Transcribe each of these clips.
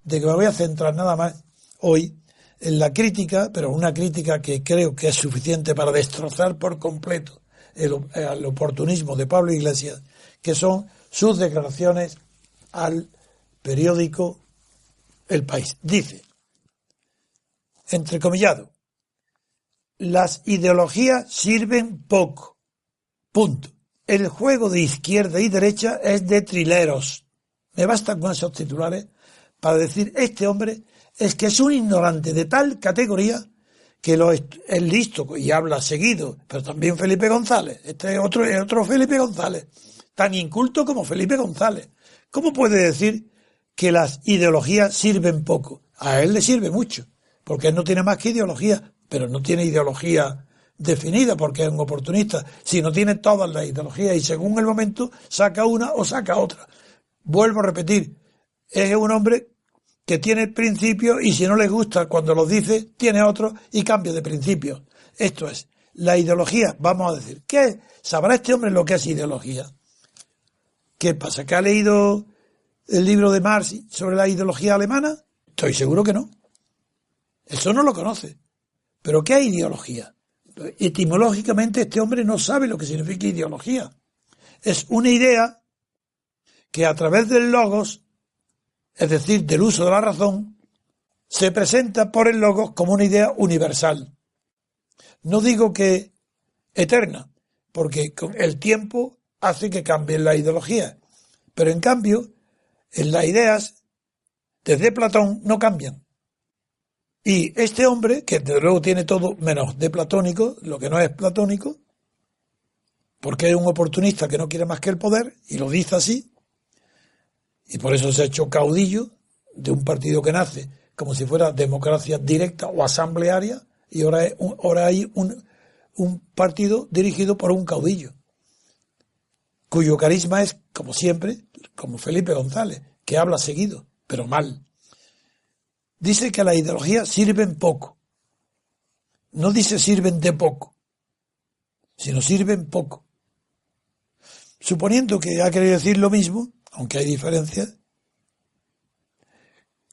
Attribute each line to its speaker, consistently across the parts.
Speaker 1: de que me voy a centrar nada más hoy en la crítica, pero una crítica que creo que es suficiente para destrozar por completo el oportunismo de Pablo Iglesias, que son sus declaraciones al periódico El País. Dice, entrecomillado, las ideologías sirven poco. Punto. El juego de izquierda y derecha es de trileros. Me bastan con esos titulares para decir, este hombre es que es un ignorante de tal categoría que es listo y habla seguido, pero también Felipe González. Este es otro Felipe González, tan inculto como Felipe González. ¿Cómo puede decir que las ideologías sirven poco? A él le sirve mucho, porque él no tiene más que ideología, pero no tiene ideología definida porque es un oportunista, sino tiene todas las ideologías y según el momento saca una o saca otra. Vuelvo a repetir, es un hombre que tiene principios y si no le gusta cuando los dice, tiene otros y cambia de principios. Esto es, la ideología, vamos a decir, ¿qué sabrá este hombre lo que es ideología? ¿Qué pasa? ¿Que ha leído el libro de Marx sobre la ideología alemana? Estoy seguro que no. Eso no lo conoce. ¿Pero qué es ideología? Etimológicamente este hombre no sabe lo que significa ideología. Es una idea que a través del logos, es decir, del uso de la razón, se presenta por el logos como una idea universal. No digo que eterna, porque el tiempo hace que cambien las ideologías, pero en cambio, en las ideas, desde Platón, no cambian. Y este hombre, que desde luego tiene todo menos de platónico, lo que no es platónico, porque es un oportunista que no quiere más que el poder, y lo dice así, y por eso se ha hecho caudillo de un partido que nace como si fuera democracia directa o asamblearia, y ahora hay un partido dirigido por un caudillo, cuyo carisma es, como siempre, como Felipe González, que habla seguido, pero mal. Dice que las ideologías sirven poco. No dice sirven de poco, sino sirven poco. Suponiendo que ha querido decir lo mismo, aunque hay diferencias,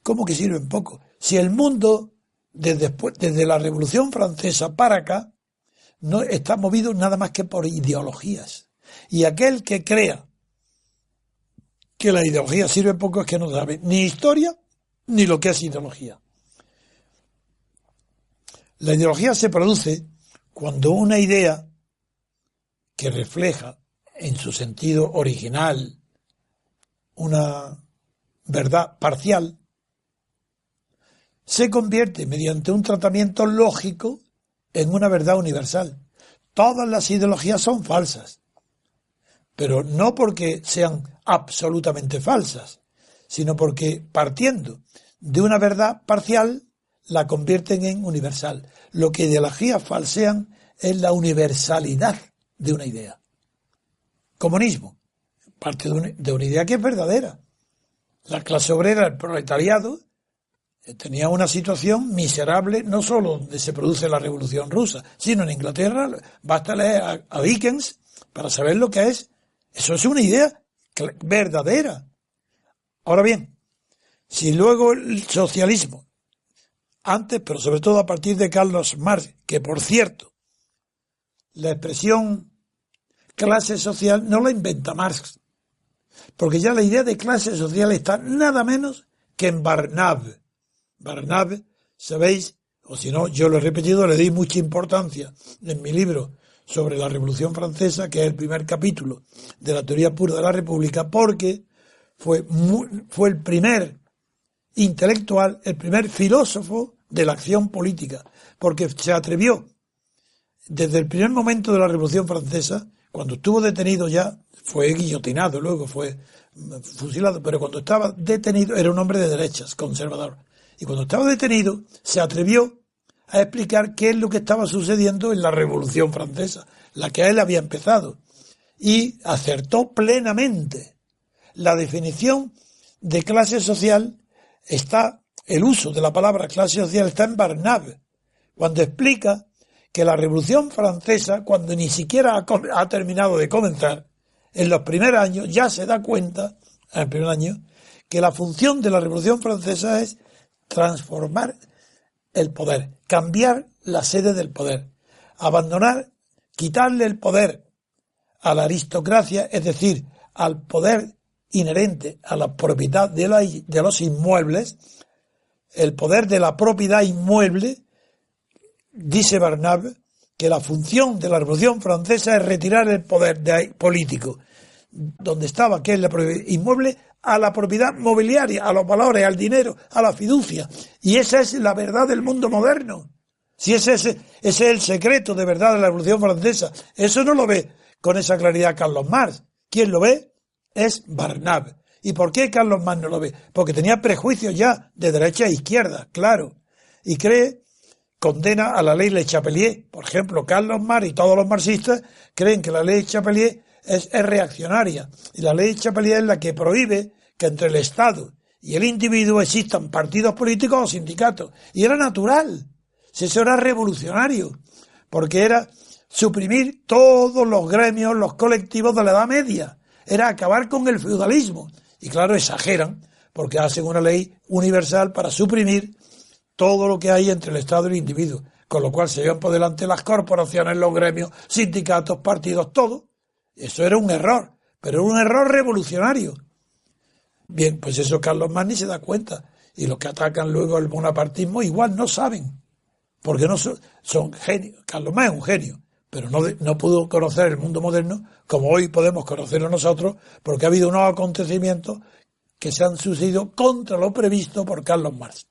Speaker 1: ¿cómo que sirven poco? Si el mundo, desde la Revolución Francesa para acá, no está movido nada más que por ideologías. Y aquel que crea que la ideología sirve poco es que no sabe ni historia ni lo que es ideología. La ideología se produce cuando una idea que refleja en su sentido original una verdad parcial se convierte mediante un tratamiento lógico en una verdad universal. Todas las ideologías son falsas, pero no porque sean absolutamente falsas, sino porque partiendo de una verdad parcial la convierten en universal. Lo que ideologías falsean es la universalidad de una idea. Comunismo, parte de una idea que es verdadera. La clase obrera, el proletariado, tenía una situación miserable, no solo donde se produce la Revolución Rusa, sino en Inglaterra. Basta leer a Dickens para saber lo que es. Eso es una idea verdadera. Ahora bien, si luego el socialismo, antes, pero sobre todo a partir de Karl Marx, que por cierto, la expresión clase social no la inventa Marx, porque ya la idea de clase social está nada menos que en Barnave. Barnave, sabéis, o si no, yo lo he repetido, le di mucha importancia en mi libro sobre la Revolución Francesa, que es el primer capítulo de la teoría pura de la República, porque fue el primer intelectual, el primer filósofo de la acción política, porque se atrevió, desde el primer momento de la Revolución Francesa, cuando estuvo detenido ya, fue guillotinado, luego fue fusilado, pero cuando estaba detenido era un hombre de derechas, conservador. Y cuando estaba detenido, se atrevió a explicar qué es lo que estaba sucediendo en la Revolución Francesa, la que a él había empezado. Y acertó plenamente. La definición de clase social está, el uso de la palabra clase social está en Barnave, cuando explica que la Revolución Francesa, cuando ni siquiera ha terminado de comenzar, en los primeros años ya se da cuenta, en el primer año, que la función de la Revolución Francesa es transformar el poder, cambiar la sede del poder, abandonar, quitarle el poder a la aristocracia, es decir, al poder inherente a la propiedad de los inmuebles, el poder de la propiedad inmueble. Dice Barnave que la función de la Revolución Francesa es retirar el poder político, donde estaba, que es la propiedad inmueble, a la propiedad mobiliaria, a los valores, al dinero, a la fiducia. Y esa es la verdad del mundo moderno. Si ese es el secreto de verdad de la Revolución Francesa. Eso no lo ve con esa claridad Carlos Marx. Quien lo ve es Barnave. ¿Y por qué Carlos Marx no lo ve? Porque tenía prejuicios ya de derecha e izquierda, claro. Y condena a la ley Le Chapelier. Por ejemplo, Carlos Marx y todos los marxistas creen que la ley Chapelier es reaccionaria. Y la ley Chapelier es la que prohíbe que entre el Estado y el individuo existan partidos políticos o sindicatos. Y era natural. Si eso era revolucionario. Porque era suprimir todos los gremios, los colectivos de la Edad Media. Era acabar con el feudalismo. Y claro, exageran, porque hacen una ley universal para suprimir todo lo que hay entre el Estado y el individuo. Con lo cual se llevan por delante las corporaciones, los gremios, sindicatos, partidos, todo. Eso era un error, pero era un error revolucionario. Bien, pues eso Carlos Marx ni se da cuenta. Y los que atacan luego el bonapartismo igual no saben. Porque no son genios. Carlos Marx es un genio, pero no pudo conocer el mundo moderno como hoy podemos conocerlo nosotros, porque ha habido unos acontecimientos que se han sucedido contra lo previsto por Carlos Marx.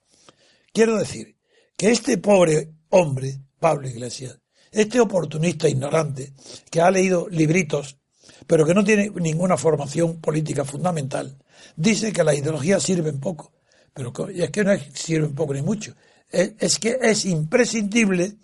Speaker 1: Quiero decir que este pobre hombre, Pablo Iglesias, este oportunista ignorante, que ha leído libritos, pero que no tiene ninguna formación política fundamental, dice que las ideologías sirven poco. Pero es que no sirven poco ni mucho. Es que es imprescindible.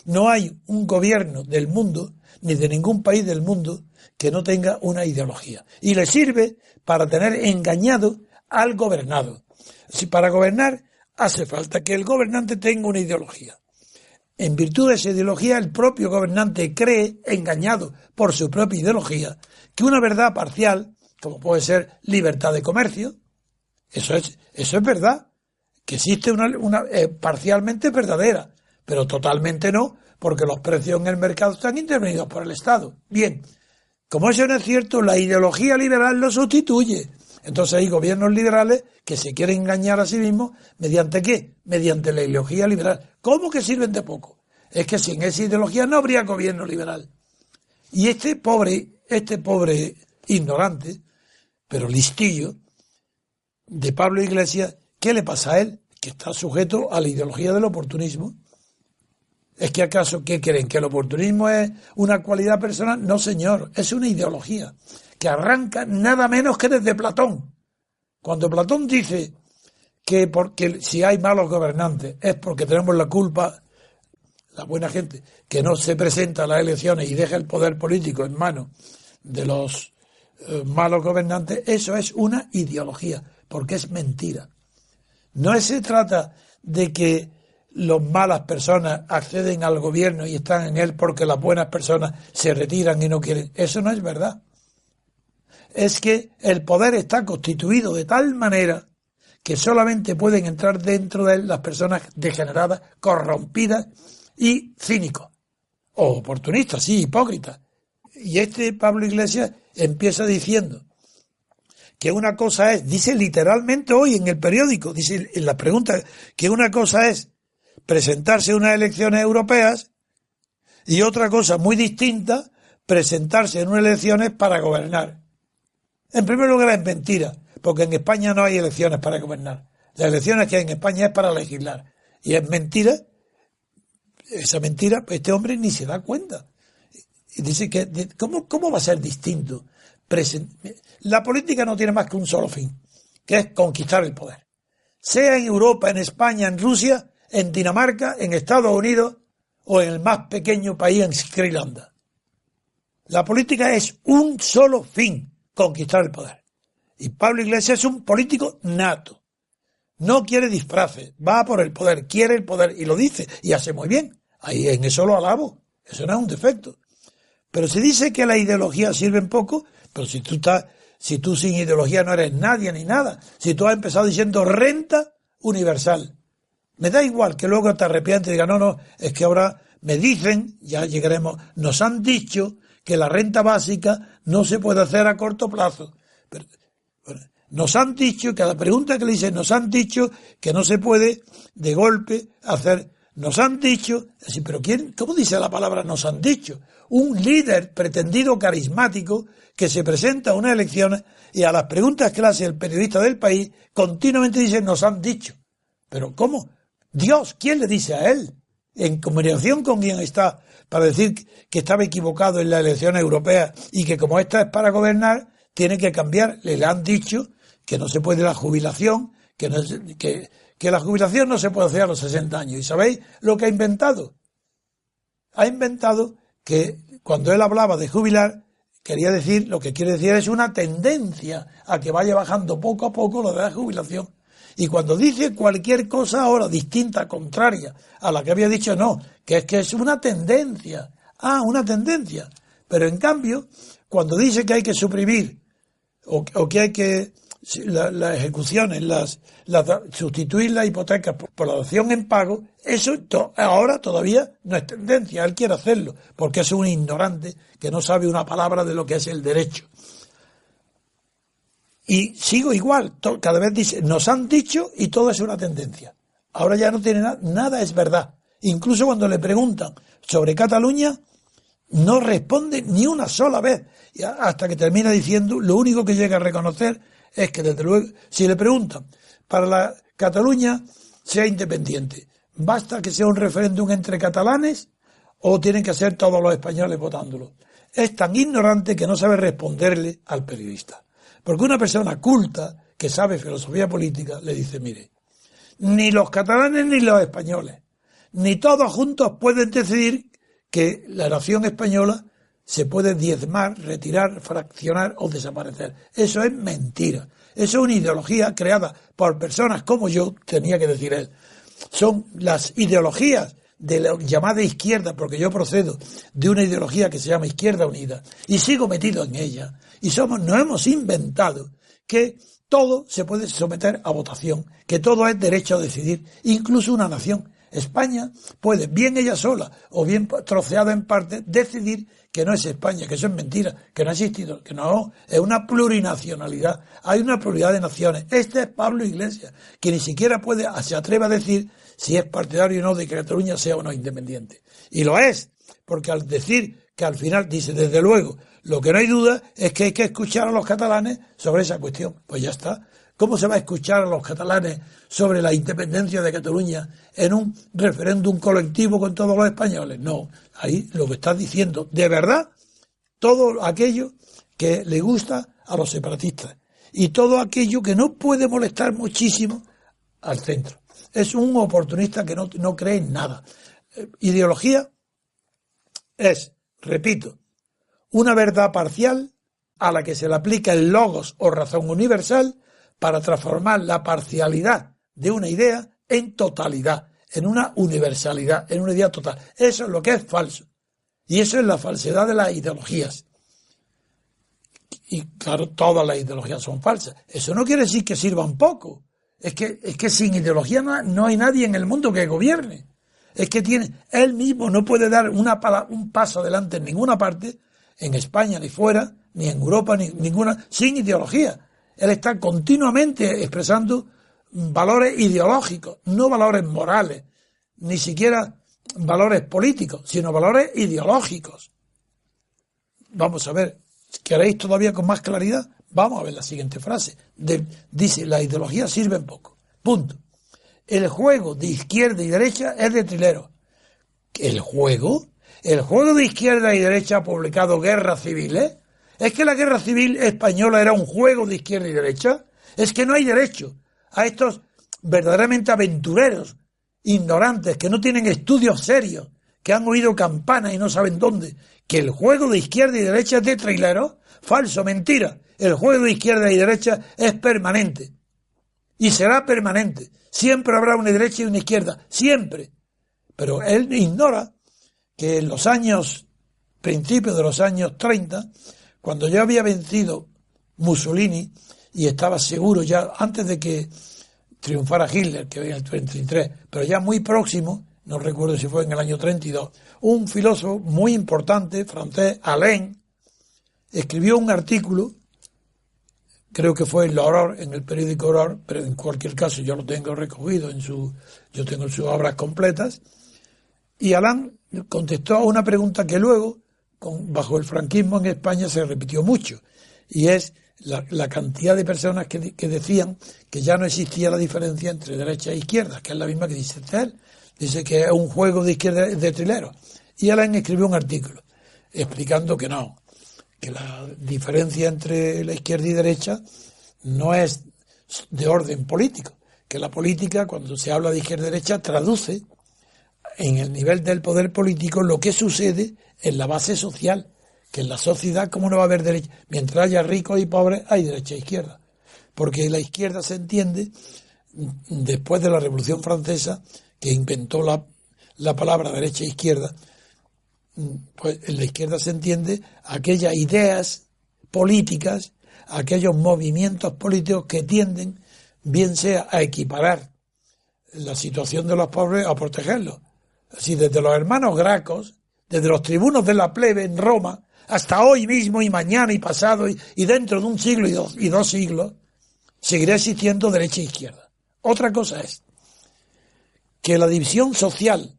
Speaker 1: No hay un gobierno del mundo, ni de ningún país del mundo, que no tenga una ideología. Y le sirve para tener engañado al gobernado. Si para gobernar hace falta que el gobernante tenga una ideología. En virtud de esa ideología, el propio gobernante cree, engañado por su propia ideología, que una verdad parcial, como puede ser libertad de comercio, eso es verdad, que existe una parcialmente verdadera, pero totalmente no, porque los precios en el mercado están intervenidos por el Estado. Bien, como eso no es cierto, la ideología liberal lo sustituye. Entonces hay gobiernos liberales que se quieren engañar a sí mismos, ¿mediante qué? Mediante la ideología liberal. ¿Cómo que sirven de poco? Es que sin esa ideología no habría gobierno liberal. Y este pobre ignorante, pero listillo, de Pablo Iglesias, ¿qué le pasa a él? Que está sujeto a la ideología del oportunismo. ¿Es que acaso qué creen? ¿Que el oportunismo es una cualidad personal? No, señor, es una ideología que arranca nada menos que desde Platón. Cuando Platón dice que porque si hay malos gobernantes es porque tenemos la culpa, la buena gente, que no se presenta a las elecciones y deja el poder político en manos de los malos gobernantes, eso es una ideología, porque es mentira. No se trata de que las malas personas acceden al gobierno y están en él porque las buenas personas se retiran y no quieren. Eso no es verdad. Es que el poder está constituido de tal manera que solamente pueden entrar dentro de él las personas degeneradas, corrompidas y cínicos. O oportunistas, sí, hipócritas. Y este Pablo Iglesias empieza diciendo que una cosa es, dice literalmente hoy en el periódico, dice en las preguntas, que una cosa es presentarse a unas elecciones europeas y otra cosa muy distinta, presentarse en unas elecciones para gobernar. En primer lugar es mentira, porque en España no hay elecciones para gobernar. Las elecciones que hay en España es para legislar. Y es mentira, esa mentira, este hombre ni se da cuenta. Y dice que, ¿cómo va a ser distinto? La política no tiene más que un solo fin, que es conquistar el poder. Sea en Europa, en España, en Rusia, en Dinamarca, en Estados Unidos o en el más pequeño país, en Sri Lanka. La política es un solo fin, conquistar el poder. Y Pablo Iglesias es un político nato. No quiere disfraces, va por el poder, quiere el poder y lo dice y hace muy bien. Ahí en eso lo alabo, eso no es un defecto. Pero se dice que las ideologías sirven poco, pero si tú estás Si tú sin ideología no eres nadie ni nada. Si tú has empezado diciendo renta universal. Me da igual que luego te arrepientes y digas, no, es que ahora me dicen, ya llegaremos, nos han dicho que la renta básica no se puede hacer a corto plazo. Pero, bueno, nos han dicho, que a la pregunta que le dicen, nos han dicho que no se puede de golpe hacer, nos han dicho, así, pero ¿cómo dice la palabra nos han dicho? Un líder pretendido carismático que se presenta a unas elecciones y a las preguntas que le hace el periodista del País continuamente dice nos han dicho. Pero ¿cómo? Dios, ¿quién le dice a él? En comunicación con quien está para decir que estaba equivocado en las elecciones europeas y que como esta es para gobernar, tiene que cambiar. Le han dicho que no se puede la jubilación, que la jubilación no se puede hacer a los 60 años. ¿Y sabéis lo que ha inventado? Ha inventado que cuando él hablaba de jubilar, quería decir, lo que quiere decir es una tendencia a que vaya bajando poco a poco lo de la jubilación. Y cuando dice cualquier cosa ahora distinta, contraria a la que había dicho, no, que es una tendencia. Ah, una tendencia. Pero en cambio, cuando dice que hay que suprimir o que hay que las ejecuciones, sustituir la hipoteca por la dación en pago, eso ahora todavía no es tendencia. Él quiere hacerlo porque es un ignorante que no sabe una palabra de lo que es el derecho. Y sigo igual, cada vez dice, nos han dicho y todo es una tendencia. Ahora ya no tiene nada es verdad. Incluso cuando le preguntan sobre Cataluña, no responde ni una sola vez. Hasta que termina diciendo, lo único que llega a reconocer es que desde luego, si le preguntan, para la Cataluña sea independiente, ¿basta que sea un referéndum entre catalanes o tienen que ser todos los españoles votándolo? Es tan ignorante que no sabe responderle al periodista. Porque una persona culta, que sabe filosofía política, le dice, mire, ni los catalanes ni los españoles, ni todos juntos pueden decidir que la nación española se puede diezmar, retirar, fraccionar o desaparecer. Eso es mentira. Eso es una ideología creada por personas como yo, tenía que decir él. Son las ideologías de la llamada izquierda, porque yo procedo de una ideología que se llama Izquierda Unida y sigo metido en ella. Y nos hemos inventado que todo se puede someter a votación, que todo es derecho a decidir, incluso una nación. España puede, bien ella sola o bien troceada en parte, decidir que no es España, que eso es mentira, que no ha existido, que no, es una plurinacionalidad, hay una pluralidad de naciones. Este es Pablo Iglesias, que ni siquiera se atreve a decir si es partidario o no de que Cataluña sea o no independiente. Y lo es, porque al decir que al final dice, desde luego, lo que no hay duda es que hay que escuchar a los catalanes sobre esa cuestión. Pues ya está. ¿Cómo se va a escuchar a los catalanes sobre la independencia de Cataluña en un referéndum colectivo con todos los españoles? No, ahí lo que está diciendo, de verdad, todo aquello que le gusta a los separatistas y todo aquello que no puede molestar muchísimo al centro. Es un oportunista que no cree en nada. Ideología es, repito, una verdad parcial a la que se le aplica el logos o razón universal para transformar la parcialidad de una idea en totalidad, en una universalidad, en una idea total. Eso es lo que es falso. Y eso es la falsedad de las ideologías. Y claro, todas las ideologías son falsas. Eso no quiere decir que sirvan poco. Es que sin ideología no hay nadie en el mundo que gobierne. Es que él mismo no puede dar un paso adelante en ninguna parte, en España ni fuera, ni en Europa, ni ninguna, sin ideología. Él está continuamente expresando valores ideológicos, no valores morales, ni siquiera valores políticos, sino valores ideológicos. Vamos a ver, ¿queréis todavía con más claridad? Vamos a ver la siguiente frase. Dice, las ideologías sirven poco. Punto. El juego de izquierda y derecha es de trilero. ¿El juego? ¿El juego de izquierda y derecha ha publicado Guerras Civiles? ¿Es que la guerra civil española era un juego de izquierda y derecha? Es que no hay derecho a estos verdaderamente aventureros, ignorantes, que no tienen estudios serios, que han oído campanas y no saben dónde, que el juego de izquierda y derecha es de traileros. Falso, mentira. El juego de izquierda y derecha es permanente. Y será permanente. Siempre habrá una derecha y una izquierda. Siempre. Pero él ignora que en principios de los años 30, cuando ya había vencido Mussolini, y estaba seguro ya, antes de que triunfara Hitler, que en el 33, pero ya muy próximo, no recuerdo si fue en el año 32, un filósofo muy importante, francés, Alain, escribió un artículo, creo que fue en L'Aurore, en el periódico Aurore, pero en cualquier caso yo lo tengo recogido yo tengo sus obras completas, y Alain contestó a una pregunta que luego, bajo el franquismo en España, se repitió mucho, y es la cantidad de personas que decían que ya no existía la diferencia entre derecha e izquierda, que es la misma que dice él. Dice que es un juego de izquierda de trileros. Y Alain escribió un artículo explicando que no, que la diferencia entre la izquierda y derecha no es de orden político, que la política, cuando se habla de izquierda y derecha, traduce en el nivel del poder político lo que sucede en la base social, que en la sociedad, ¿cómo no va a haber derecha? Mientras haya ricos y pobres, hay derecha e izquierda. Porque la izquierda se entiende, después de la Revolución Francesa, que inventó la palabra derecha e izquierda, pues en la izquierda se entiende aquellas ideas políticas, aquellos movimientos políticos que tienden, bien sea a equiparar la situación de los pobres o a protegerlos. Así desde los hermanos Gracos, desde los tribunos de la plebe en Roma, hasta hoy mismo y mañana y pasado y dentro de un siglo y dos siglos, seguirá existiendo derecha e izquierda. Otra cosa es que la división social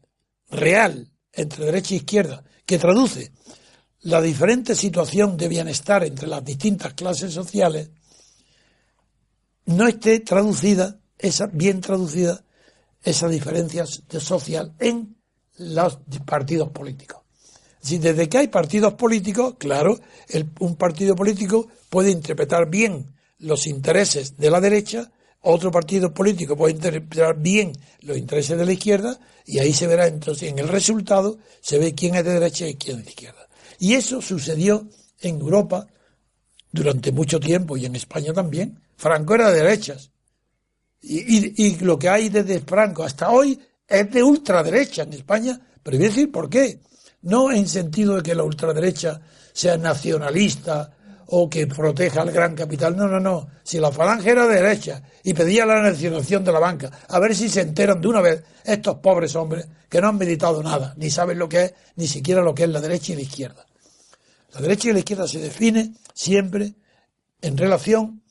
Speaker 1: real entre derecha e izquierda, que traduce la diferente situación de bienestar entre las distintas clases sociales, no esté traducida, bien traducida, esa diferencia social en los partidos políticos. Si desde que hay partidos políticos, claro, un partido político puede interpretar bien los intereses de la derecha, otro partido político puede interpretar bien los intereses de la izquierda, y ahí se verá entonces, en el resultado, se ve quién es de derecha y quién es de izquierda. Y eso sucedió en Europa durante mucho tiempo, y en España también. Franco era de derechas. Y lo que hay desde Franco hasta hoy es de ultraderecha en España, pero voy a decir por qué. No en sentido de que la ultraderecha sea nacionalista o que proteja al gran capital. No, no, no. Si la falange era de derecha y pedía la nacionalización de la banca, a ver si se enteran de una vez estos pobres hombres que no han meditado nada, ni saben lo que es, ni siquiera lo que es la derecha y la izquierda. La derecha y la izquierda se define siempre en relación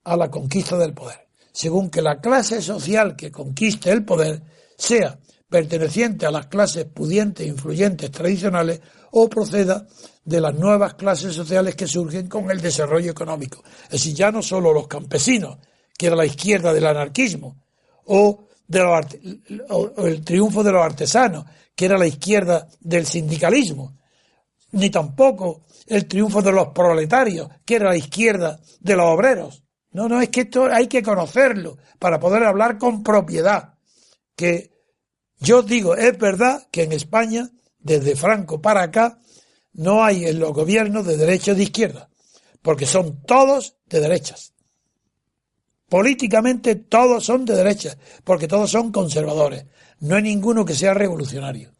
Speaker 1: a la conquista del poder, según que la clase social que conquiste el poder sea perteneciente a las clases pudientes e influyentes tradicionales o proceda de las nuevas clases sociales que surgen con el desarrollo económico. Es decir, ya no solo los campesinos, que era la izquierda del anarquismo, o el triunfo de los artesanos, que era la izquierda del sindicalismo, ni tampoco el triunfo de los proletarios, que era la izquierda de los obreros. No, no, es que esto hay que conocerlo para poder hablar con propiedad. Que yo digo, es verdad que en España, desde Franco para acá, no hay en los gobiernos de derecha y de izquierda, porque son todos de derechas. Políticamente todos son de derecha, porque todos son conservadores. No hay ninguno que sea revolucionario.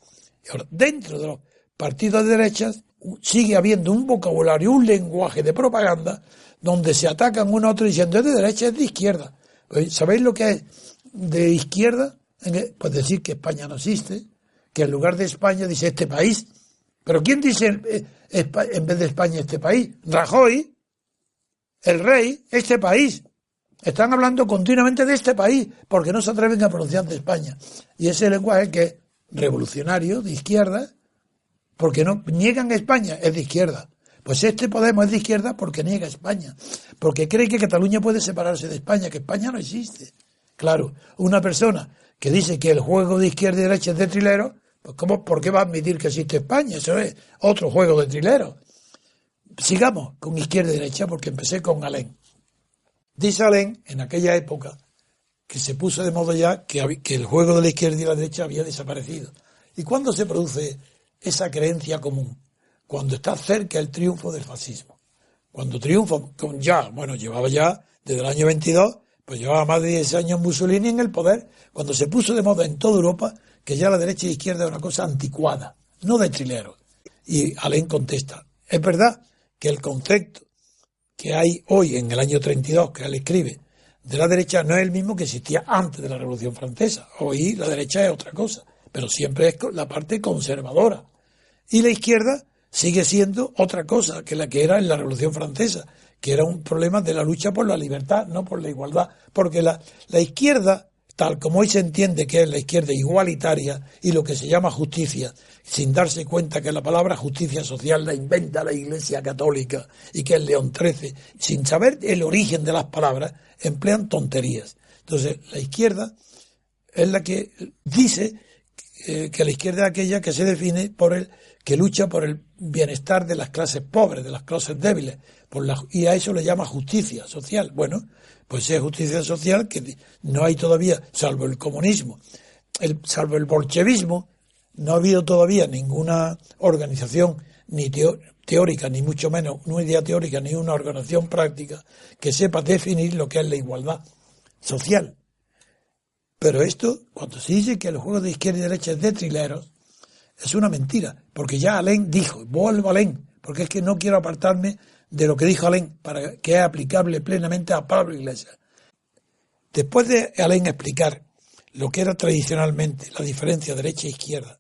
Speaker 1: Y ahora, dentro de los partidos de derechas sigue habiendo un vocabulario, un lenguaje de propaganda donde se atacan uno a otro diciendo es de derecha, es de izquierda. ¿Sabéis lo que es de izquierda? Pues decir que España no existe, que en lugar de España dice este país. ¿Pero quién dice en vez de España este país? Rajoy, el rey, este país. Están hablando continuamente de este país porque no se atreven a pronunciar de España. Y ese lenguaje que es revolucionario, de izquierda, porque no niegan España, es de izquierda. Pues este Podemos es de izquierda porque niega España, porque cree que Cataluña puede separarse de España, que España no existe. Claro, una persona que dice que el juego de izquierda y derecha es de trilero, pues ¿por qué va a admitir que existe España? Eso es otro juego de trilero. Sigamos con izquierda y derecha porque empecé con Alain. Dice Alain, en aquella época, que se puso de moda ya que el juego de la izquierda y la derecha había desaparecido. ¿Y cuándo se produce esa creencia común? Cuando está cerca el triunfo del fascismo. Cuando triunfa, llevaba ya, desde el año 22, pues llevaba más de 10 años Mussolini en el poder, cuando se puso de moda en toda Europa que ya la derecha y la izquierda es una cosa anticuada, no de trilero. Y Alain contesta, es verdad que el concepto que hay hoy en el año 32, que él escribe, de la derecha no es el mismo que existía antes de la Revolución Francesa. Hoy la derecha es otra cosa, pero siempre es la parte conservadora. Y la izquierda sigue siendo otra cosa que la que era en la Revolución Francesa, que era un problema de la lucha por la libertad, no por la igualdad. Porque la izquierda, tal como hoy se entiende que es la izquierda igualitaria y lo que se llama justicia, sin darse cuenta que la palabra justicia social la inventa la Iglesia Católica y que es León XIII, sin saber el origen de las palabras, emplean tonterías. Entonces, la izquierda es la que dice que la izquierda es aquella que se define por que lucha por el bienestar de las clases pobres, de las clases débiles, y a eso le llama justicia social. Bueno, pues es justicia social que no hay todavía, salvo el comunismo, salvo el bolchevismo, no ha habido todavía ninguna organización ni teórica, ni mucho menos una idea teórica, ni una organización práctica que sepa definir lo que es la igualdad social. Pero esto, cuando se dice que el juego de izquierda y derecha es de trileros, es una mentira, porque ya Alain dijo, vuelvo a Alain, porque es que no quiero apartarme de lo que dijo Alain, para que es aplicable plenamente a Pablo Iglesias. Después de Alain explicar lo que era tradicionalmente la diferencia derecha e izquierda,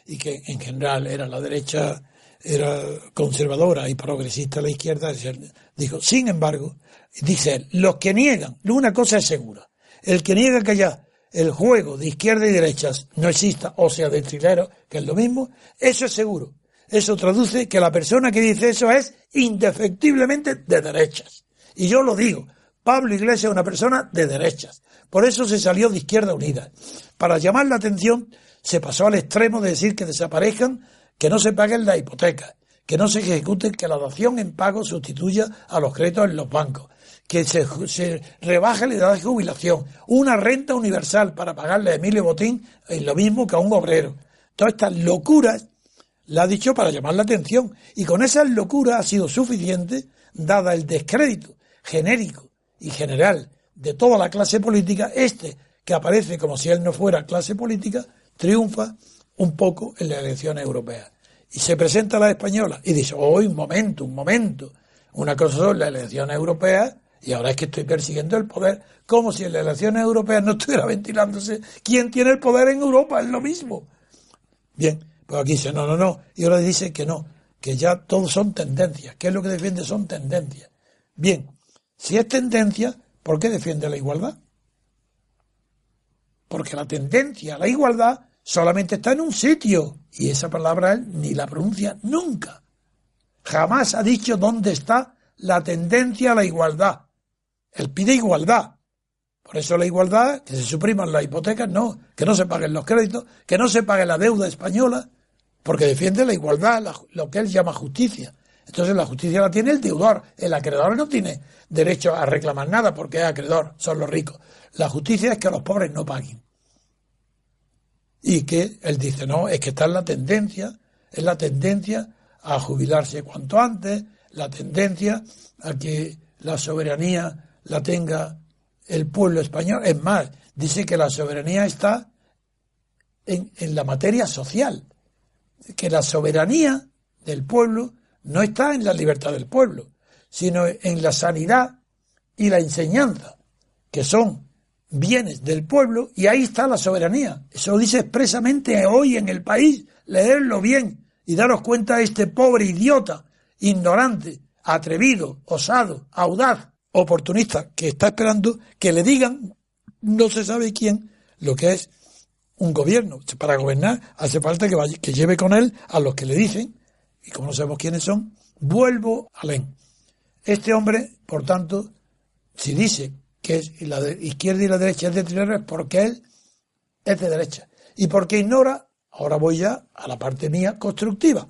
Speaker 1: y que en general era la derecha, era conservadora y progresista la izquierda, dijo, sin embargo, dice él, los que niegan, una cosa es segura, el que niega que ya el juego de izquierda y derechas no exista, o sea, de trilero, que es lo mismo, eso es seguro. Eso traduce que la persona que dice eso es indefectiblemente de derechas. Y yo lo digo, Pablo Iglesias es una persona de derechas. Por eso se salió de Izquierda Unida. Para llamar la atención, se pasó al extremo de decir que desaparezcan, que no se paguen las hipotecas, que no se ejecuten, que la dación en pago sustituya a los créditos en los bancos, que se rebaje la edad de jubilación, una renta universal para pagarle a Emilio Botín, es lo mismo que a un obrero. Todas estas locuras la ha dicho para llamar la atención, y con esas locuras ha sido suficiente, dada el descrédito genérico y general de toda la clase política, que aparece como si él no fuera clase política, triunfa un poco en las elecciones europeas. Y se presenta a las españolas y dice, un momento, una cosa son las elecciones europeas y ahora es que estoy persiguiendo el poder, como si en las elecciones europeas no estuviera ventilándose quién tiene el poder en Europa, es lo mismo. Bien, pues aquí dice, no, y ahora dice que no, que ya todos son tendencias. ¿Qué es lo que defiende? Son tendencias. Bien, si es tendencia, ¿por qué defiende la igualdad? Porque la tendencia a la igualdad solamente está en un sitio, y esa palabra él ni la pronuncia nunca. Jamás ha dicho dónde está la tendencia a la igualdad. Él pide igualdad. Por eso la igualdad, que se supriman las hipotecas, no, que no se paguen los créditos, que no se pague la deuda española, porque defiende la igualdad, lo que él llama justicia. Entonces la justicia la tiene el deudor, el acreedor no tiene derecho a reclamar nada porque es acreedor, son los ricos. La justicia es que los pobres no paguen. Y que él dice, no, es que está en la tendencia, es la tendencia a jubilarse cuanto antes, la tendencia a que la soberanía la tenga el pueblo español. Es más, dice que la soberanía está en la materia social, que la soberanía del pueblo no está en la libertad del pueblo, sino en la sanidad y la enseñanza, que son bienes del pueblo, y ahí está la soberanía. Eso lo dice expresamente hoy en El País. Leerlo bien y daros cuenta de este pobre idiota, ignorante, atrevido, osado, audaz, oportunista, que está esperando que le digan, no se sabe quién, lo que es un gobierno. Para gobernar hace falta que lleve con él a los que le dicen, y como no sabemos quiénes son, vuelvo a Alain. Este hombre, por tanto, si dice que es la izquierda y la derecha es de trilero, es porque él es de derecha. Y porque ignora, ahora voy ya a la parte mía constructiva.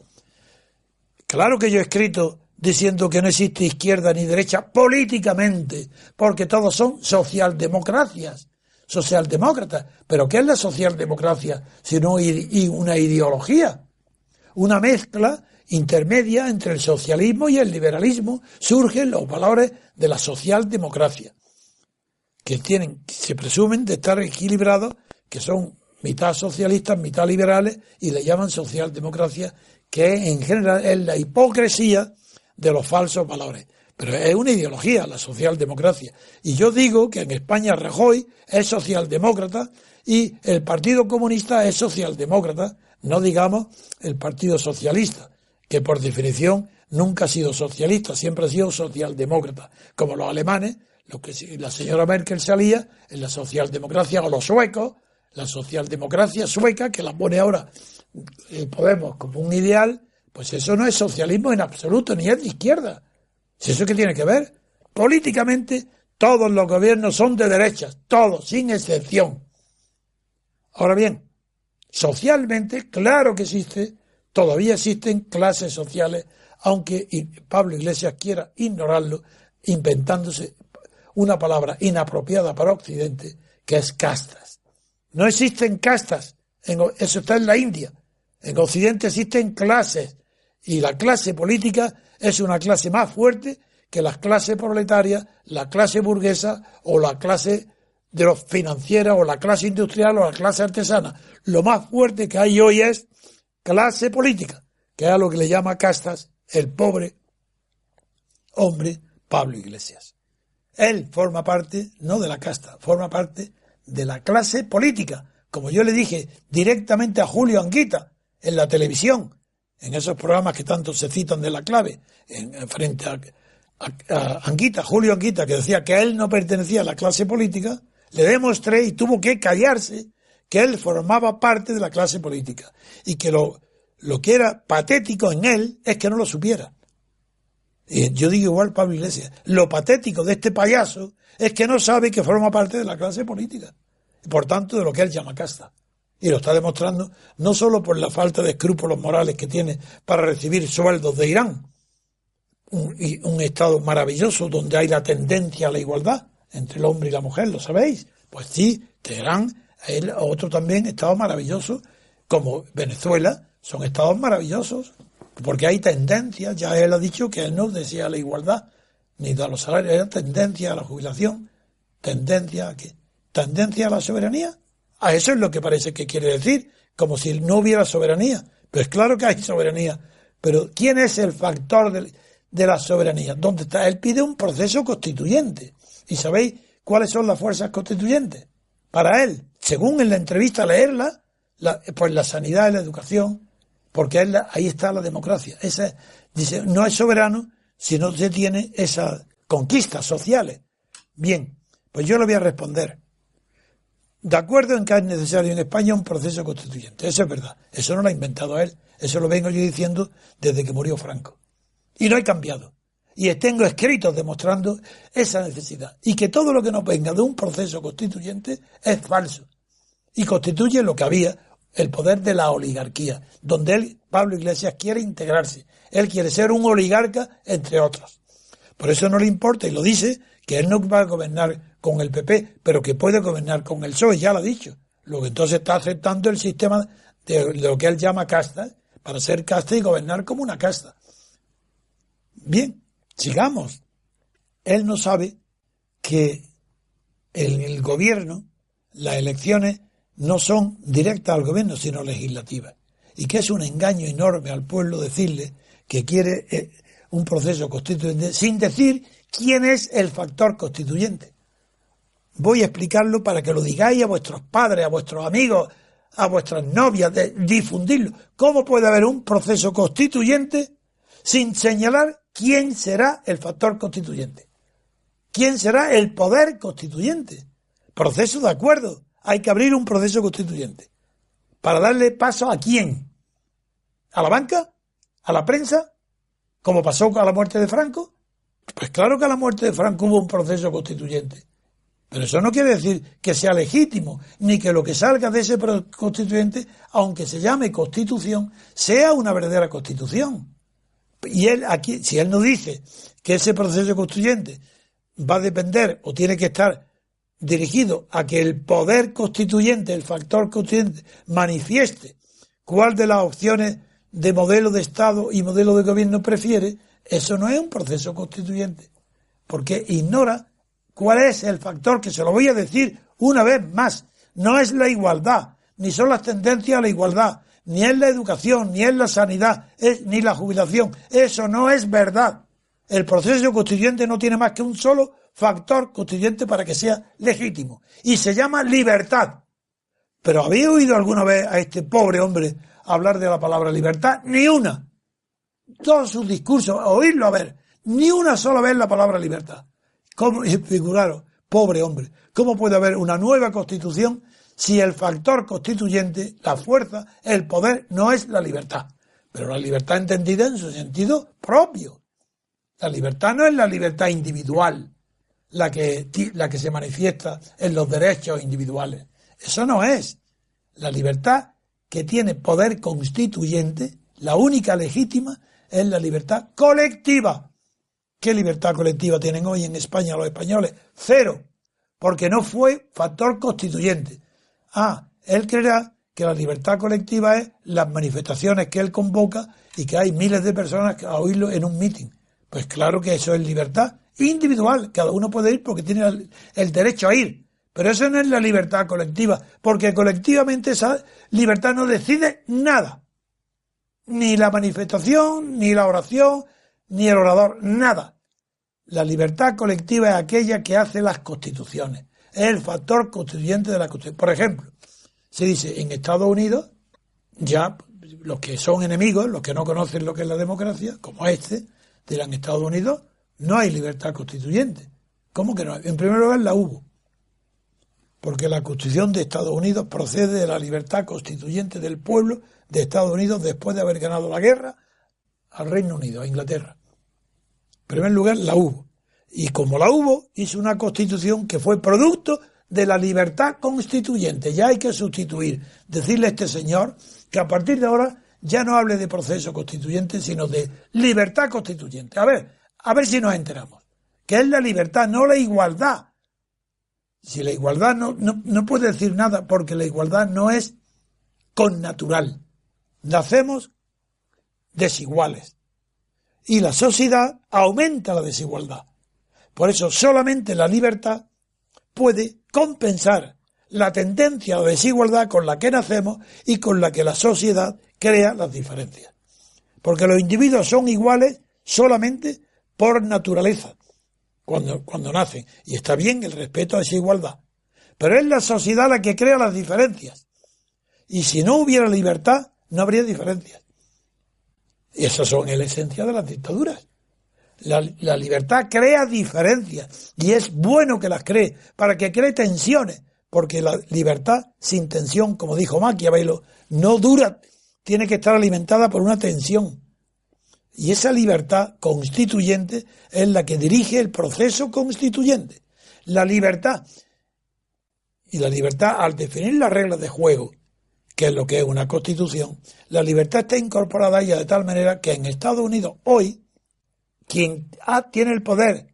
Speaker 1: Claro que yo he escrito diciendo que no existe izquierda ni derecha políticamente, porque todos son socialdemocracias, socialdemócratas. ¿Pero qué es la socialdemocracia sino una ideología? Una mezcla intermedia entre el socialismo y el liberalismo. Surgen los valores de la socialdemocracia, que se presumen de estar equilibrados, que son mitad socialistas, mitad liberales, y le llaman socialdemocracia, que en general es la hipocresía de los falsos valores. Pero es una ideología, la socialdemocracia. Y yo digo que en España Rajoy es socialdemócrata y el Partido Comunista es socialdemócrata, no digamos el Partido Socialista, que por definición nunca ha sido socialista, siempre ha sido socialdemócrata, como los alemanes, lo que la señora Merkel salía en la socialdemocracia, o los suecos, la socialdemocracia sueca, que la pone ahora Podemos como un ideal, pues eso no es socialismo en absoluto, ni es de izquierda. ¿Si eso qué tiene que ver? Políticamente, todos los gobiernos son de derechas, todos, sin excepción. Ahora bien, socialmente, claro que todavía existen clases sociales, aunque Pablo Iglesias quiera ignorarlo, inventándose una palabra inapropiada para Occidente, que es castas. No existen castas, eso está en la India. En Occidente existen clases, y la clase política es una clase más fuerte que las clases proletarias, la clase burguesa o la clase de los financieros o la clase industrial o la clase artesana. Lo más fuerte que hay hoy es clase política, que es a lo que le llama castas el pobre hombre Pablo Iglesias. Él forma parte, no de la casta, forma parte de la clase política, como yo le dije directamente a Julio Anguita en la televisión, en esos programas que tanto se citan de la clave, frente a Anguita, Julio Anguita, que decía que él no pertenecía a la clase política, le demostré y tuvo que callarse que él formaba parte de la clase política y que lo que era patético en él es que no lo supiera. Y yo digo igual Pablo Iglesias, lo patético de este payaso es que no sabe que forma parte de la clase política, y por tanto de lo que él llama casta. Y lo está demostrando no solo por la falta de escrúpulos morales que tiene para recibir sueldos de Irán, un estado maravilloso donde hay la tendencia a la igualdad entre el hombre y la mujer, ¿lo sabéis? Pues sí, Teherán, otro también estado maravilloso, como Venezuela, son estados maravillosos, porque hay tendencia, ya él ha dicho que él no desea la igualdad, ni da los salarios, era tendencia a la jubilación, tendencia a qué, tendencia a la soberanía. A eso es lo que parece que quiere decir, como si no hubiera soberanía. Pero es claro que hay soberanía. Pero ¿quién es el factor de la soberanía? ¿Dónde está? Él pide un proceso constituyente. ¿Y sabéis cuáles son las fuerzas constituyentes? Para él, según en la entrevista leerla, pues la sanidad y la educación, porque ahí está la democracia. Dice, no es soberano si no se tiene esas conquistas sociales. Bien, pues yo le voy a responder. De acuerdo en que es necesario en España un proceso constituyente. Eso es verdad. Eso no lo ha inventado él. Eso lo vengo yo diciendo desde que murió Franco. Y no he cambiado. Y tengo escritos demostrando esa necesidad. Y que todo lo que no venga de un proceso constituyente es falso. Y constituye lo que había, el poder de la oligarquía, donde él, Pablo Iglesias, quiere integrarse. Él quiere ser un oligarca entre otros. Por eso no le importa, y lo dice, que él no va a gobernar con el PP, pero que puede gobernar con el PSOE, ya lo ha dicho. Luego entonces está aceptando el sistema de lo que él llama casta, para ser casta y gobernar como una casta. Bien, sigamos. Él no sabe que en el gobierno las elecciones no son directas al gobierno, sino legislativas. Y que es un engaño enorme al pueblo decirle que quiere un proceso constituyente sin decir quién es el factor constituyente. Voy a explicarlo para que lo digáis a vuestros padres, a vuestros amigos, a vuestras novias, difundirlo. ¿Cómo puede haber un proceso constituyente sin señalar quién será el factor constituyente? ¿Quién será el poder constituyente? Proceso de acuerdo. Hay que abrir un proceso constituyente. ¿Para darle paso a quién? ¿A la banca? ¿A la prensa? ¿Como pasó con la muerte de Franco? Pues claro que a la muerte de Franco hubo un proceso constituyente. Pero eso no quiere decir que sea legítimo, ni que lo que salga de ese constituyente, aunque se llame constitución, sea una verdadera constitución. Y él aquí, si él no dice que ese proceso constituyente va a depender o tiene que estar dirigido a que el poder constituyente, el factor constituyente, manifieste cuál de las opciones de modelo de Estado y modelo de gobierno prefiere, eso no es un proceso constituyente, porque ignora cuál es el factor, que se lo voy a decir una vez más, no es la igualdad, ni son las tendencias a la igualdad, ni es la educación, ni es la sanidad, ni la jubilación, eso no es verdad. El proceso constituyente no tiene más que un solo factor constituyente para que sea legítimo, y se llama libertad. ¿Pero habéis oído alguna vez a este pobre hombre hablar de la palabra libertad? Ni una. Todos sus discursos, oírlo a ver, ni una sola vez la palabra libertad. ¿Cómo? Figuraros, pobre hombre, ¿cómo puede haber una nueva constitución si el factor constituyente, la fuerza, el poder, no es la libertad? Pero la libertad entendida en su sentido propio. La libertad no es la libertad individual, la que se manifiesta en los derechos individuales. Eso no es. La libertad que tiene poder constituyente, la única legítima, es la libertad colectiva. ¿Qué libertad colectiva tienen hoy en España los españoles? Cero, porque no fue factor constituyente. Él creerá que la libertad colectiva es las manifestaciones que él convoca y que hay miles de personas a oírlo en un mitin. Pues claro que eso es libertad individual, cada uno puede ir porque tiene el derecho a ir, pero eso no es la libertad colectiva, porque colectivamente esa libertad no decide nada, ni la manifestación, ni la oración, ni el orador, nada. La libertad colectiva es aquella que hace las constituciones, es el factor constituyente de la constitución. Por ejemplo, se dice en Estados Unidos, ya los que son enemigos, los que no conocen lo que es la democracia, como dirán, en Estados Unidos no hay libertad constituyente. ¿Cómo que no hay? En primer lugar la hubo, porque la Constitución de Estados Unidos procede de la libertad constituyente del pueblo de Estados Unidos después de haber ganado la guerra al Reino Unido, a Inglaterra. En primer lugar la hubo, y como la hubo, hizo una Constitución que fue producto de la libertad constituyente. Ya hay que sustituir, decirle a este señor que a partir de ahora ya no hable de proceso constituyente, sino de libertad constituyente. A ver si nos enteramos. Que es la libertad, no la igualdad. Si la igualdad no puede decir nada, porque la igualdad no es connatural. Nacemos desiguales. Y la sociedad aumenta la desigualdad. Por eso solamente la libertad puede compensar la tendencia a la desigualdad con la que nacemos y con la que la sociedad crea las diferencias. Porque los individuos son iguales solamente por naturaleza, cuando nacen. Y está bien el respeto a esa igualdad. Pero es la sociedad la que crea las diferencias. Y si no hubiera libertad, no habría diferencias. Y esas son la esencia de las dictaduras. La libertad crea diferencias. Y es bueno que las cree, para que cree tensiones. Porque la libertad sin tensión, como dijo Maquiavelo, no dura, tiene que estar alimentada por una tensión. Y esa libertad constituyente es la que dirige el proceso constituyente. La libertad. Y la libertad, al definir las reglas de juego, que es lo que es una constitución, la libertad está incorporada a ella de tal manera que en Estados Unidos hoy, quien tiene el poder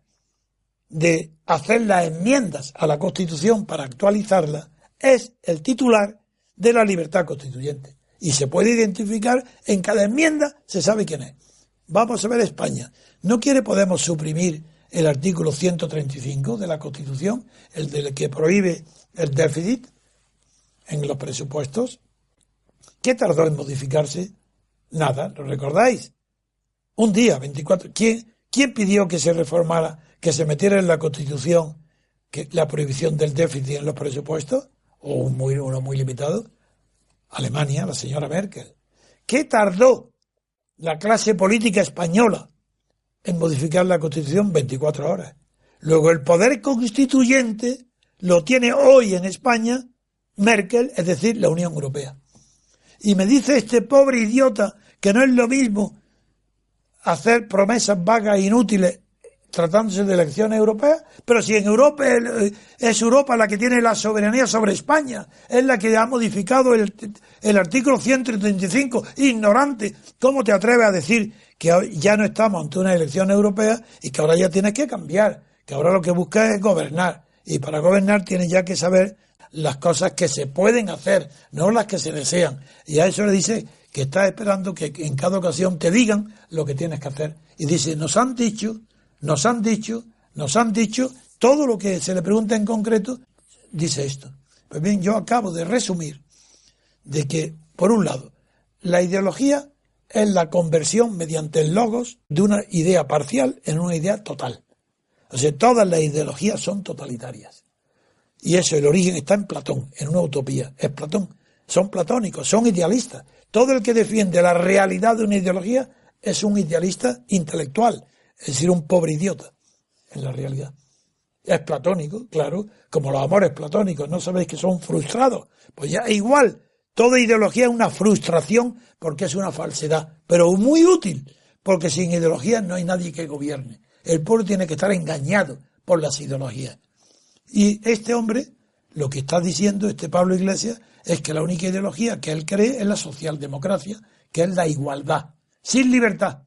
Speaker 1: de hacer las enmiendas a la Constitución para actualizarla es el titular de la libertad constituyente. Y se puede identificar en cada enmienda, se sabe quién es. Vamos a ver España. ¿No podemos suprimir el artículo 135 de la Constitución, el del que prohíbe el déficit en los presupuestos? ¿Qué tardó en modificarse? Nada, ¿lo recordáis? Un día, 24. ¿Quién pidió que se reformara, que se metiera en la Constitución la prohibición del déficit en los presupuestos? ¿O uno muy limitado? Alemania, la señora Merkel. ¿Qué tardó la clase política española en modificar la Constitución? 24 horas. Luego el poder constituyente lo tiene hoy en España Merkel, es decir, la Unión Europea. Y me dice este pobre idiota que no es lo mismo hacer promesas vagas e inútiles tratándose de elecciones europeas, pero si en Europa es Europa la que tiene la soberanía sobre España, es la que ha modificado el artículo 135, ignorante. ¿Cómo te atreves a decir que ya no estamos ante una elección europea y que ahora ya tienes que cambiar, que ahora lo que buscas es gobernar, y para gobernar tienes ya que saber las cosas que se pueden hacer, no las que se desean? Y a eso le dice que está esperando que en cada ocasión te digan lo que tienes que hacer. Y dice, nos han dicho, todo lo que se le pregunta en concreto, dice esto. Pues bien, yo acabo de resumir de que, por un lado, la ideología es la conversión mediante el logos de una idea parcial en una idea total. O sea, todas las ideologías son totalitarias. Y eso, el origen está en Platón, en una utopía. Es Platón. Son platónicos, son idealistas. Todo el que defiende la realidad de una ideología es un idealista intelectual, es decir, un pobre idiota en la realidad. Es platónico, claro, como los amores platónicos, ¿no sabéis que son frustrados? Pues ya igual, toda ideología es una frustración porque es una falsedad, pero muy útil, porque sin ideología no hay nadie que gobierne. El pueblo tiene que estar engañado por las ideologías. Y este hombre, lo que está diciendo este Pablo Iglesias, es que la única ideología que él cree es la socialdemocracia, que es la igualdad, sin libertad.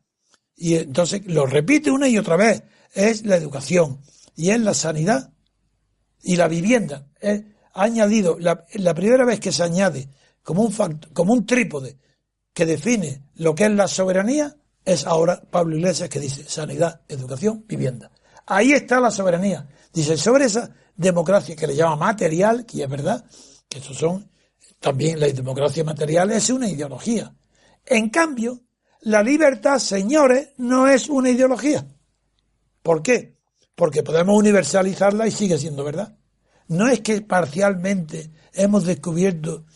Speaker 1: Y entonces lo repite una y otra vez, es la educación, y es la sanidad y la vivienda. Ha añadido, la primera vez que se añade como un trípode que define lo que es la soberanía, es ahora Pablo Iglesias que dice sanidad, educación, vivienda. Ahí está la soberanía. Dice, sobre esa democracia que le llama material, que es verdad, que eso son también la democracia material, es una ideología. En cambio, la libertad, señores, no es una ideología. ¿Por qué? Porque podemos universalizarla y sigue siendo verdad. No es que parcialmente hemos descubierto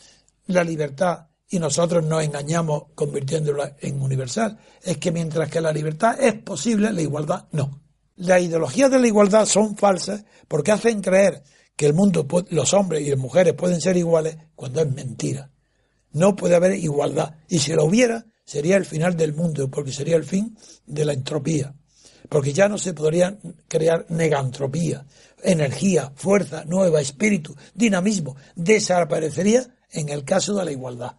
Speaker 1: la libertad y nosotros nos engañamos convirtiéndola en universal. Es que mientras que la libertad es posible, la igualdad no. Las ideologías de la igualdad son falsas porque hacen creer que el mundo, los hombres y las mujeres pueden ser iguales cuando es mentira. No puede haber igualdad. Y si lo hubiera, sería el final del mundo, porque sería el fin de la entropía. Porque ya no se podría crear negantropía, energía, fuerza nueva, espíritu, dinamismo. Desaparecería en el caso de la igualdad.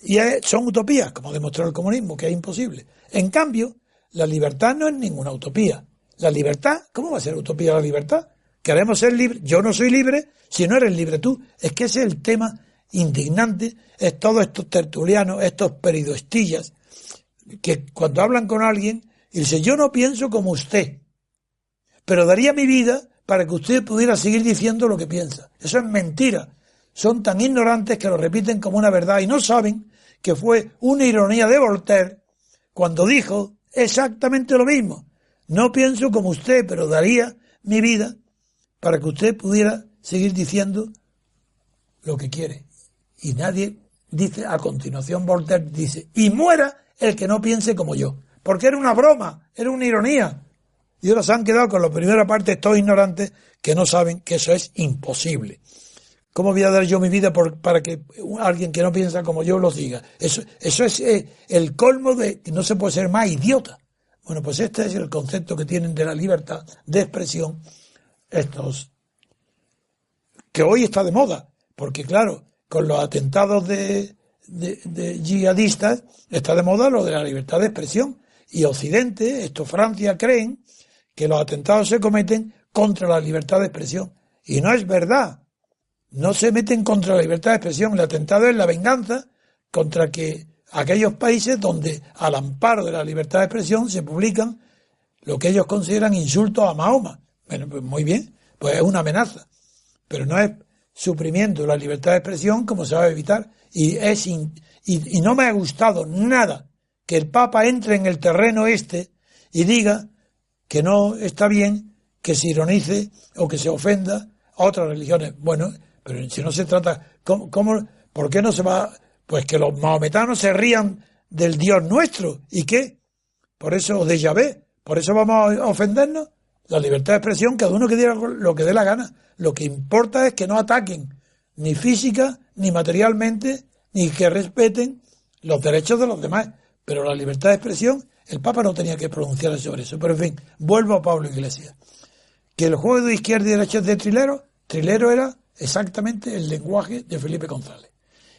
Speaker 1: Y son utopías, como demostró el comunismo, que es imposible. En cambio, la libertad no es ninguna utopía. La libertad, ¿cómo va a ser utopía la libertad? Queremos ser libres. Yo no soy libre si no eres libre tú. Es que ese es el tema indignante. Es todos estos tertulianos, estos periodistillas, que cuando hablan con alguien y dice, yo no pienso como usted, pero daría mi vida para que usted pudiera seguir diciendo lo que piensa. Eso es mentira. Son tan ignorantes que lo repiten como una verdad y no saben que fue una ironía de Voltaire cuando dijo exactamente lo mismo. No pienso como usted, pero daría mi vida para que usted pudiera seguir diciendo lo que quiere. Y nadie dice, a continuación Voltaire dice, y muera el que no piense como yo. Porque era una broma, era una ironía. Y ahora se han quedado con la primera parte estos ignorantes que no saben que eso es imposible. ¿Cómo voy a dar yo mi vida para que alguien que no piensa como yo lo diga? Eso es el colmo de que no se puede ser más idiota. Bueno, pues este es el concepto que tienen de la libertad de expresión estos, que hoy está de moda, porque claro, con los atentados de yihadistas está de moda lo de la libertad de expresión, y Occidente, Francia, creen que los atentados se cometen contra la libertad de expresión, y no es verdad, no se meten contra la libertad de expresión, el atentado es la venganza contra que aquellos países donde al amparo de la libertad de expresión se publican lo que ellos consideran insultos a Mahoma. Bueno, pues muy bien, pues es una amenaza, pero no es suprimiendo la libertad de expresión como se va a evitar, y no me ha gustado nada que el Papa entre en el terreno y diga que no está bien que se ironice o que se ofenda a otras religiones. Bueno, pero si no se trata, ¿por qué no se va? Pues que los mahometanos se rían del Dios nuestro. ¿Y qué? Por eso, o de Yahvé, por eso vamos a ofendernos. La libertad de expresión, cada uno que diga lo que dé la gana. Lo que importa es que no ataquen ni física, ni materialmente, ni que respeten los derechos de los demás. Pero la libertad de expresión, el Papa no tenía que pronunciarse sobre eso. Pero en fin, vuelvo a Pablo Iglesias. Que el juego de izquierda y derecha es de Trilero. Trilero era exactamente el lenguaje de Felipe González.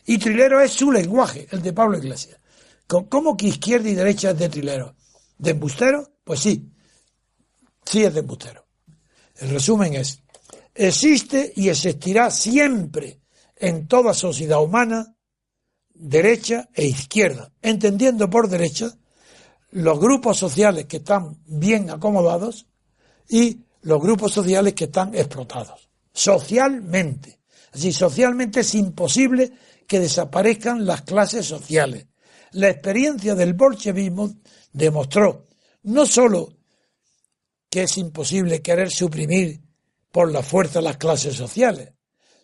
Speaker 1: Y Trilero es su lenguaje, el de Pablo Iglesias. ¿Cómo que izquierda y derecha es de Trilero? ¿De embustero? Pues sí es de embustero. El resumen es, existe y existirá siempre en toda sociedad humana derecha e izquierda, entendiendo por derecha los grupos sociales que están bien acomodados y los grupos sociales que están explotados. Socialmente. Así, socialmente es imposible que desaparezcan las clases sociales. La experiencia del bolchevismo demostró no sólo que es imposible querer suprimir por la fuerza las clases sociales,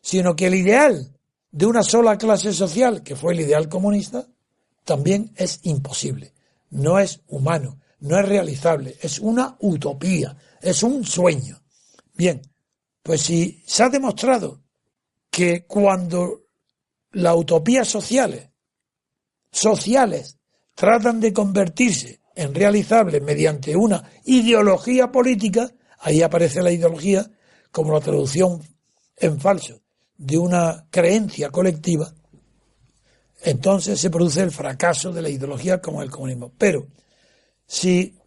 Speaker 1: sino que el ideal de una sola clase social, que fue el ideal comunista, también es imposible. No es humano, no es realizable, es una utopía, es un sueño. Bien, pues si se ha demostrado que cuando las utopías sociales tratan de convertirse en realizables mediante una ideología política, ahí aparece la ideología como la traducción en falso de una creencia colectiva, entonces se produce el fracaso de la ideología como el comunismo. Pero si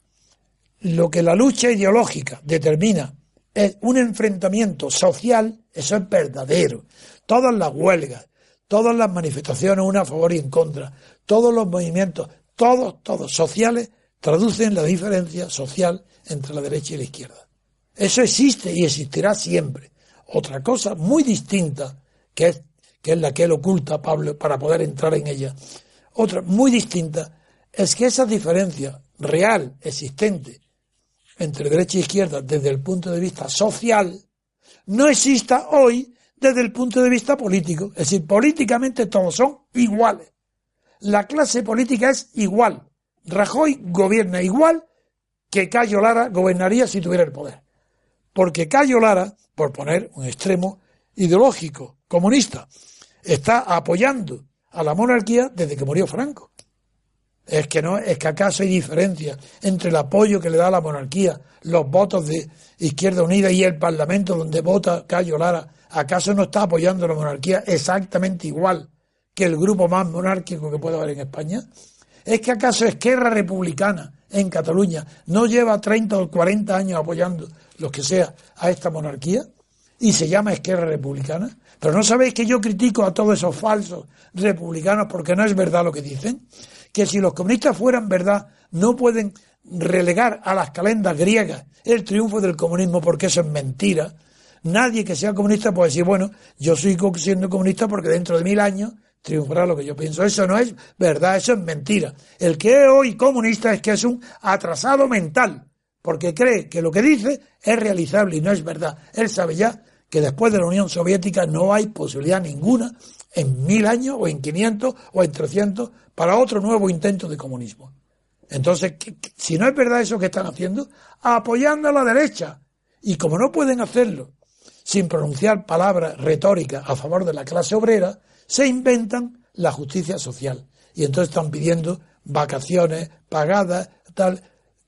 Speaker 1: lo que la lucha ideológica determina es un enfrentamiento social, eso es verdadero. Todas las huelgas, todas las manifestaciones, una a favor y en contra, todos los movimientos, todos sociales, traducen la diferencia social entre la derecha y la izquierda. Eso existe y existirá siempre. Otra cosa muy distinta, que es la que él oculta a Pablo para poder entrar en ella, otra muy distinta, es que esa diferencia real, existente, entre derecha e izquierda desde el punto de vista social, no exista hoy desde el punto de vista político. Es decir, políticamente todos son iguales. La clase política es igual. Rajoy gobierna igual que Cayo Lara gobernaría si tuviera el poder. Porque Cayo Lara, por poner un extremo ideológico, comunista, está apoyando a la monarquía desde que murió Franco. Es que acaso hay diferencia entre el apoyo que le da a la monarquía, los votos de Izquierda Unida y el Parlamento donde vota Cayo Lara, ¿acaso no está apoyando a la monarquía exactamente igual que el grupo más monárquico que puede haber en España? ¿Es que acaso Esquerra Republicana en Cataluña no lleva 30 o 40 años apoyando, los que sea, a esta monarquía? Y se llama Esquerra Republicana. Pero ¿no sabéis que yo critico a todos esos falsos republicanos porque no es verdad lo que dicen? Que si los comunistas fueran verdad, no pueden relegar a las calendas griegas el triunfo del comunismo porque eso es mentira. Nadie que sea comunista puede decir, bueno, yo sigo siendo comunista porque dentro de 1000 años triunfará lo que yo pienso. Eso no es verdad, eso es mentira. El que es hoy comunista es que es un atrasado mental, porque cree que lo que dice es realizable y no es verdad. Él sabe ya que después de la Unión Soviética no hay posibilidad ninguna en 1000 años o en 500 o en 300 para otro nuevo intento de comunismo. Entonces, si no es verdad eso que están haciendo, apoyando a la derecha, y como no pueden hacerlo sin pronunciar palabras retóricas a favor de la clase obrera, se inventan la justicia social. Y entonces están pidiendo vacaciones pagadas, tal,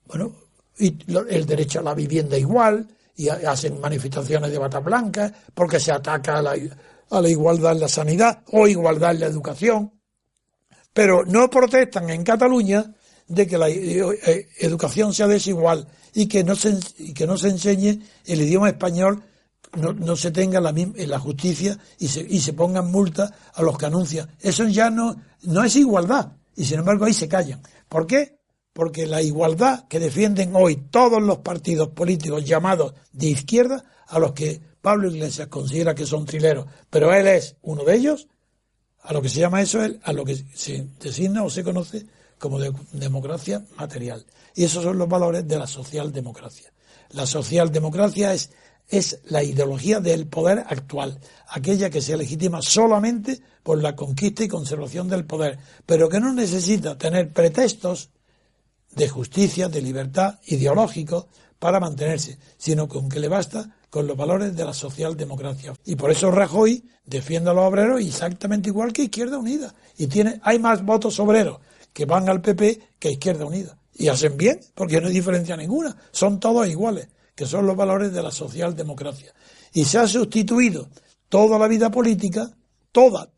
Speaker 1: bueno, y el derecho a la vivienda igual, y hacen manifestaciones de bata blanca porque se ataca a la igualdad en la sanidad o igualdad en la educación. Pero no protestan en Cataluña de que la educación sea desigual y que no se enseñe el idioma español, no se tenga la justicia y se pongan multas a los que anuncian. Eso ya no es igualdad, y sin embargo ahí se callan. ¿Por qué? Porque la igualdad que defienden hoy todos los partidos políticos llamados de izquierda, a los que Pablo Iglesias considera que son trileros, pero él es uno de ellos, a lo que se llama eso, a lo que se designa o se conoce como democracia material. Y esos son los valores de la socialdemocracia. La socialdemocracia es la ideología del poder actual, aquella que se legitima solamente por la conquista y conservación del poder, pero que no necesita tener pretextos de justicia, de libertad, ideológicos para mantenerse, sino con que le basta con los valores de la socialdemocracia. Y por eso Rajoy defiende a los obreros exactamente igual que Izquierda Unida. Y hay más votos obreros que van al PP que a Izquierda Unida. Y hacen bien, porque no hay diferencia ninguna. Son todos iguales, que son los valores de la socialdemocracia. Y se ha sustituido toda la vida política, toda,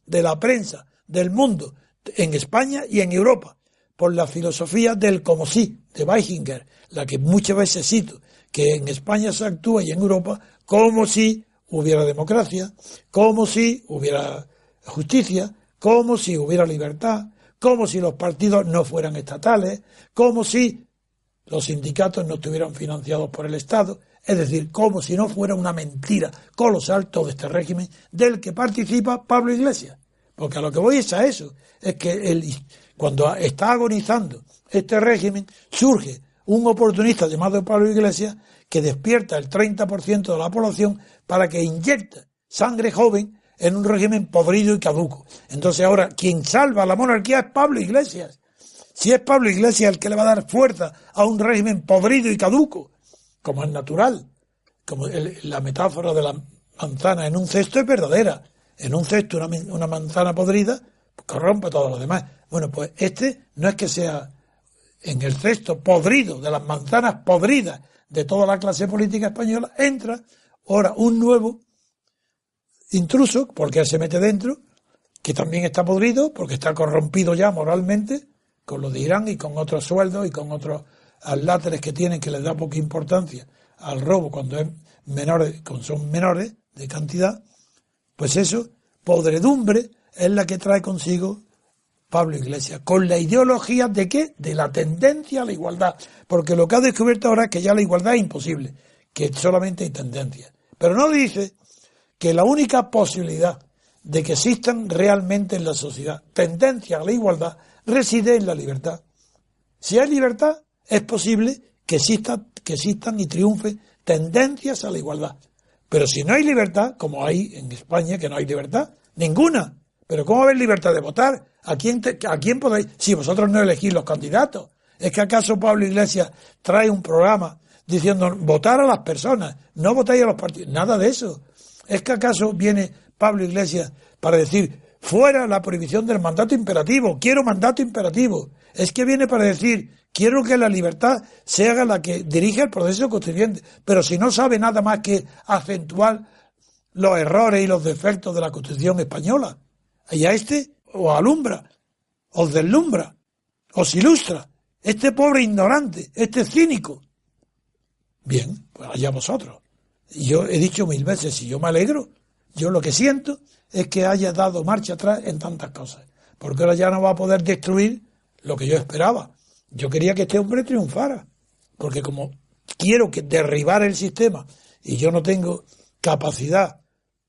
Speaker 1: de la prensa, del mundo, en España y en Europa, por la filosofía del como si, de Weichinger, la que muchas veces cito, que en España se actúa y en Europa como si hubiera democracia, como si hubiera justicia, como si hubiera libertad, como si los partidos no fueran estatales, como si los sindicatos no estuvieran financiados por el Estado, es decir, como si no fuera una mentira colosal todo este régimen del que participa Pablo Iglesias, Porque a lo que voy es a eso. Es que cuando está agonizando este régimen, surge un oportunista llamado Pablo Iglesias que despierta el 30% de la población para que inyecte sangre joven en un régimen podrido y caduco. Entonces ahora quien salva a la monarquía es Pablo Iglesias. Si es Pablo Iglesias el que le va a dar fuerza a un régimen podrido y caduco, como es natural, como la metáfora de la manzana en un cesto es verdadera. En un cesto una manzana podrida corrompe todo lo demás. Bueno, pues este no es que sea en el cesto podrido de las manzanas podridas de toda la clase política española, entra ahora un nuevo intruso, porque él se mete dentro, que también está podrido, porque está corrompido ya moralmente, con lo de Irán y con otros sueldos y con otros atláteres que tienen que les da poca importancia al robo cuando es menores, cuando son menores de cantidad. Pues eso, podredumbre, es la que trae consigo Pablo Iglesias, con la ideología de ¿qué? De la tendencia a la igualdad, porque lo que ha descubierto ahora es que ya la igualdad es imposible, que solamente hay tendencias. Pero no dice que la única posibilidad de que existan realmente en la sociedad tendencias a la igualdad reside en la libertad. Si hay libertad, es posible que existan y triunfen tendencias a la igualdad. Pero si no hay libertad, como hay en España, que no hay libertad, ninguna. Pero ¿cómo va a haber libertad de votar? ¿A quién podéis? Si vosotros no elegís los candidatos. ¿Es que acaso Pablo Iglesias trae un programa diciendo votar a las personas, no votáis a los partidos? Nada de eso. ¿Es que acaso viene Pablo Iglesias para decir fuera la prohibición del mandato imperativo? Quiero mandato imperativo. Es que viene para decir quiero que la libertad sea la que dirija el proceso constituyente. Pero si no sabe nada más que acentuar los errores y los defectos de la Constitución española. Y a este os alumbra, os deslumbra, os ilustra. Este pobre ignorante, este cínico. Bien, pues allá vosotros. Y yo he dicho 1000 veces, y yo me alegro. Yo lo que siento es que haya dado marcha atrás en tantas cosas. Porque ahora ya no va a poder destruir lo que yo esperaba. Yo quería que este hombre triunfara. Porque como quiero que derribar el sistema y yo no tengo capacidad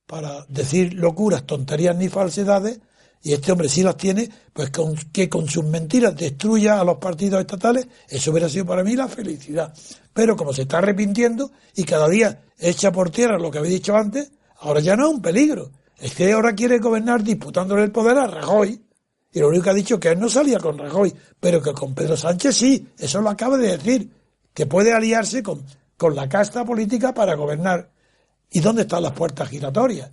Speaker 1: para decir locuras, tonterías ni falsedades, y este hombre sí las tiene, pues que con sus mentiras destruya a los partidos estatales, eso hubiera sido para mí la felicidad. Pero como se está arrepintiendo y cada día echa por tierra lo que había dicho antes, ahora ya no es un peligro. Es que ahora quiere gobernar disputándole el poder a Rajoy. Y lo único que ha dicho es que él no salía con Rajoy, pero que con Pedro Sánchez sí, eso lo acaba de decir, que puede aliarse con la casta política para gobernar. ¿Y dónde están las puertas giratorias?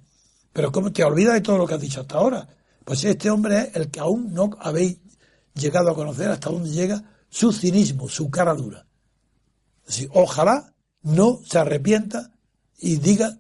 Speaker 1: Pero ¿cómo te olvidas de todo lo que has dicho hasta ahora? Pues este hombre es el que aún no habéis llegado a conocer hasta dónde llega su cinismo, su cara dura. Así, ojalá no se arrepienta y diga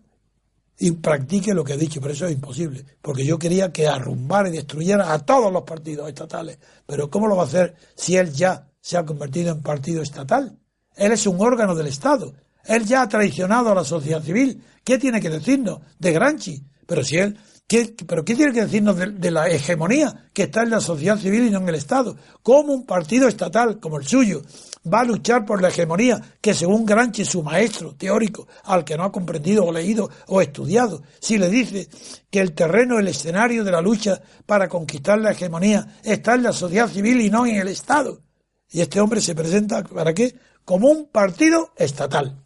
Speaker 1: y practique lo que ha dicho, pero eso es imposible, porque yo quería que arrumbara y destruyera a todos los partidos estatales. Pero ¿cómo lo va a hacer si él ya se ha convertido en partido estatal? Él es un órgano del Estado. Él ya ha traicionado a la sociedad civil. ¿Qué tiene que decirnos de Gramsci? Pero si él, ¿qué tiene que decirnos de la hegemonía que está en la sociedad civil y no en el Estado? ¿Cómo un partido estatal como el suyo va a luchar por la hegemonía que según Gramsci, su maestro teórico, al que no ha comprendido o leído o estudiado, si le dice que el terreno, el escenario de la lucha para conquistar la hegemonía está en la sociedad civil y no en el Estado? Y este hombre se presenta, ¿para qué? Como un partido estatal.